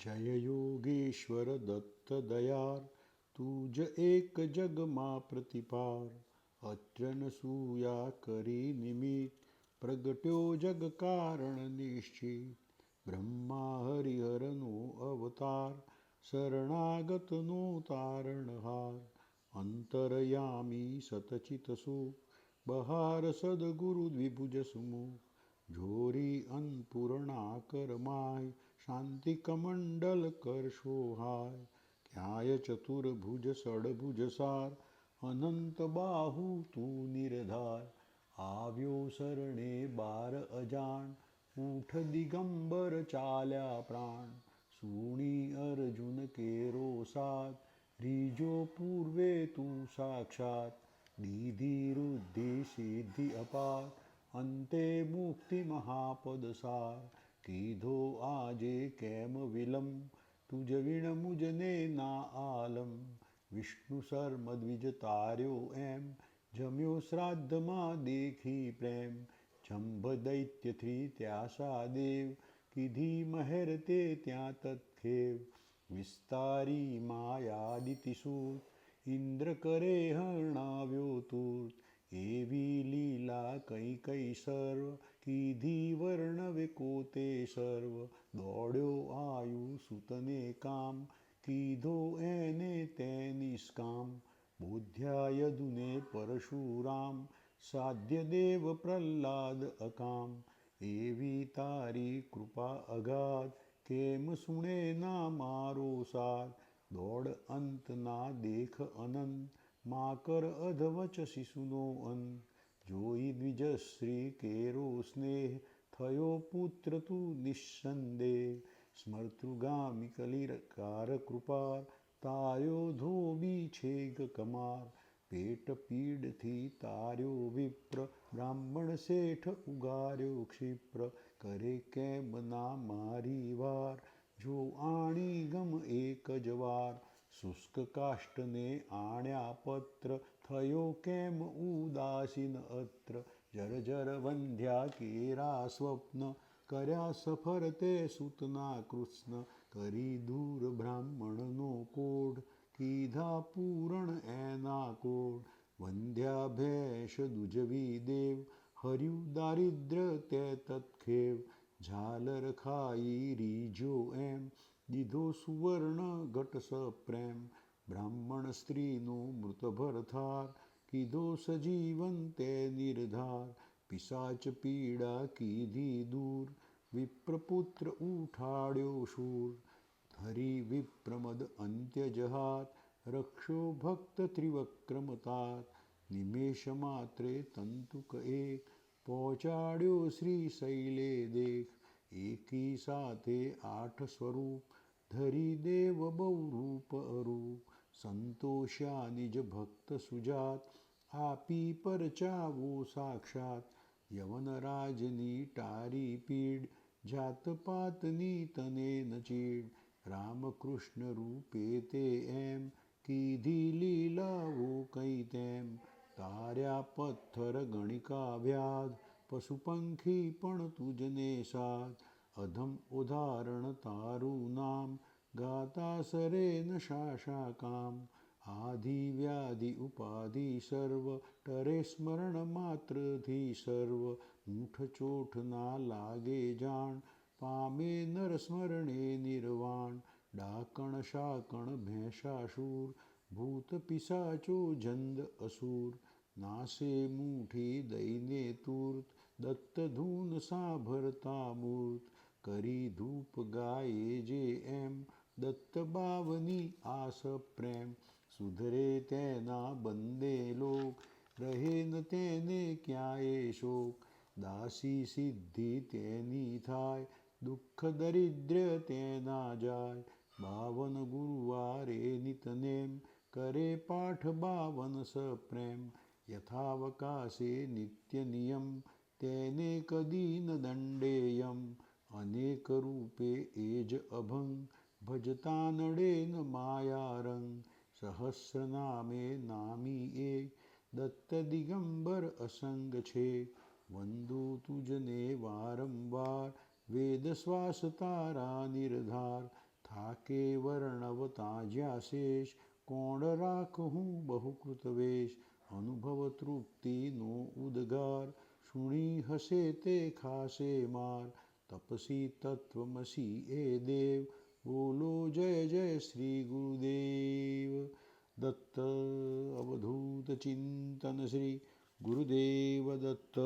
जय योगेश्वर दत्त दयार, तुझ एक जग मा प्रतिपार. अत्र नसूया करी निमित, प्रगट्यो जग कारण निश्चित. ब्रह्मा हरिहरनो अवतार, शरणागत नो तारणहार. अंतरयामी सतचित सुख, बहार सद्गुरु द्विभुज सुमुख. झोरी अन्नपूर्णा करमाय, शांति कमंडल कर शोहाय. न्याय चतुर्भुज षडभुज सार, अनंत बाहू तू निरधार. आव्यो सरणे बार अजान, उठ दिगंबर चाल्या प्राण. सुनी अर्जुन केरो साथ, रिजो पूर्वे तू साक्षात. दीधी रुद्धि सिद्धि अपार, अंते मुक्ति महापद सार. कीधो आजे केम विलम, तुझ विण मुझने ना आलम. विष्णु शर्म द्विज तार्यो एम, जम्यो श्राद्ध मा देखी प्रेम. जंभ दैत्य थ्री त्यासा देव, किधी महेर ते त्या तत्खेव. विस्तारी मायादितिसूत, इंद्र करे हरणाव्यो तूर्त. एवी लीला कैकई सर्व, किधी वर्णवे कोते सर्व. दौड्यो आयु सुतने काम, कीधो एने ते निष्काम. बोध्या यदुने परशुराम, साध्य देव प्रल्हाद अकाम. एवी तारी कृपा अगाध, केम सुने ना मारो साथ. दौड़ अंत ना देख अनंत, माकर अधवच शिशुनो अंत. जोई द्विजश्री केरो स्नेह, थयो पुत्र तू निस्संदेह. स्मर्तृगामी कलिकार कृपार, तार्यो धोबी छेग कमार. पेट पीड थी तार्यो विप्र, ब्राह्मण सेठ उगार्यो क्षिप्र. करे केम ना मारी वार, जो आणी गम एक जवार. शुष्क काष्टने आण्या पत्र, थयो केम उदासीन अत्र. जर जर वंध्या केरा स्वप्न, कर्या सफर ते सुतना कृष्ण. करी दूर ब्राह्मणनो कोड, कीधा पूरण ऐना कोड. वंध्या भेष दुजवी देव, हरिव दारिद्र्य ते तत्खेव. झालर खाई रिजो एम, દીધો સુવર્ણ ઘટ સપ્રેમ. બ્રાહ્મણ સ્ત્રીનો મૃત ભરથાર, કીધો સજીવન તે નિર્ધાર. પિશાચ પીડા કીધી દૂર, વિપ્રપુત્ર ઉઠાડ્યો શૂર. ધરી વિપ્રમદ અંત્ય જહાત, રક્ષો ભક્ત ત્રિવક્રમ तात. નિમેષ માત્રે તંતુક એક, પહોંચાડ્યો શ્રી શૈલે દેખ. એકી સાથે આઠ સ્વરૂપ, ધરી દેવ બહુ રૂપ અરૂપ. સંતોષ્યા નિજ ભક્ત સુજાત, આપી પરચાવો સાક્ષાત. યવનરાજની ટારી પીડ, જાતપાતની તને ન ચીડ. રામકૃષ્ણ રૂપે તે એમ, કીધી લીલાઓ કઈ તેમ. તાર્યા પથ્થર ગણિકા વ્યાધ, પશુ પંખી પણ તુજને સાથ. અધમ ઉદાહરણ તારું નામ, ગાતા સરે ન શાશા કામ. આધિ વ્યાધિ ઉપાધિ સર્વ, ટરે સ્મરણ માત્રથી સર્વ. ઊંઠ ચોઠ ના લાગે જાણ, પામે નર સ્મરણે નિર્વાણ. ડાકણ શાકણ ભેંસાસુર, ભૂત પિશાચો જંદ અસુર. નાસે મુઠી દઈને તુર્ત, દત્ત ધૂન સાંભળતા મૂર્ત. કરી ધૂપ ગાયે જે એમ, દત્ત બાવની આસ પ્રેમ. સુધરે તેના બંદે લોક, રહે ન તેને ક્યાંય શોક. દાસી સિદ્ધિ તેની થાય, દુઃખ દરિદ્ર તેના જાય. 52 ગુરુવારે નિતનેમ, કરે પાઠ 52 સપ્રેમ. યથાવકાશે નિત્ય નિયમ, તેને કદી ન દંડેયમ. અનેક રૂપે એ જ અભંગ, ભજતા નડે ન માયારંગ. સહસ્ર નામે નામી એક, દત્ત દિગંબર અસંગ છે. વંદુ તુજને વારંવાર, વેદ શ્વાસ તારા નિર્ધાર. કે વર્ણવતા જ્યાં શેષ કોણ રાખું બહુકૃત વેશ અનુભવ તૃપ્તિનો ઉદ્ગાર શુણી હશે તે ખાશે માર તપસી તત્વમસી એ દેવ બોલો જય જય શ્રી ગુરુદેવ દત્ત અવધૂત ચિંતન શ્રી ગુરુદેવ દત્ત.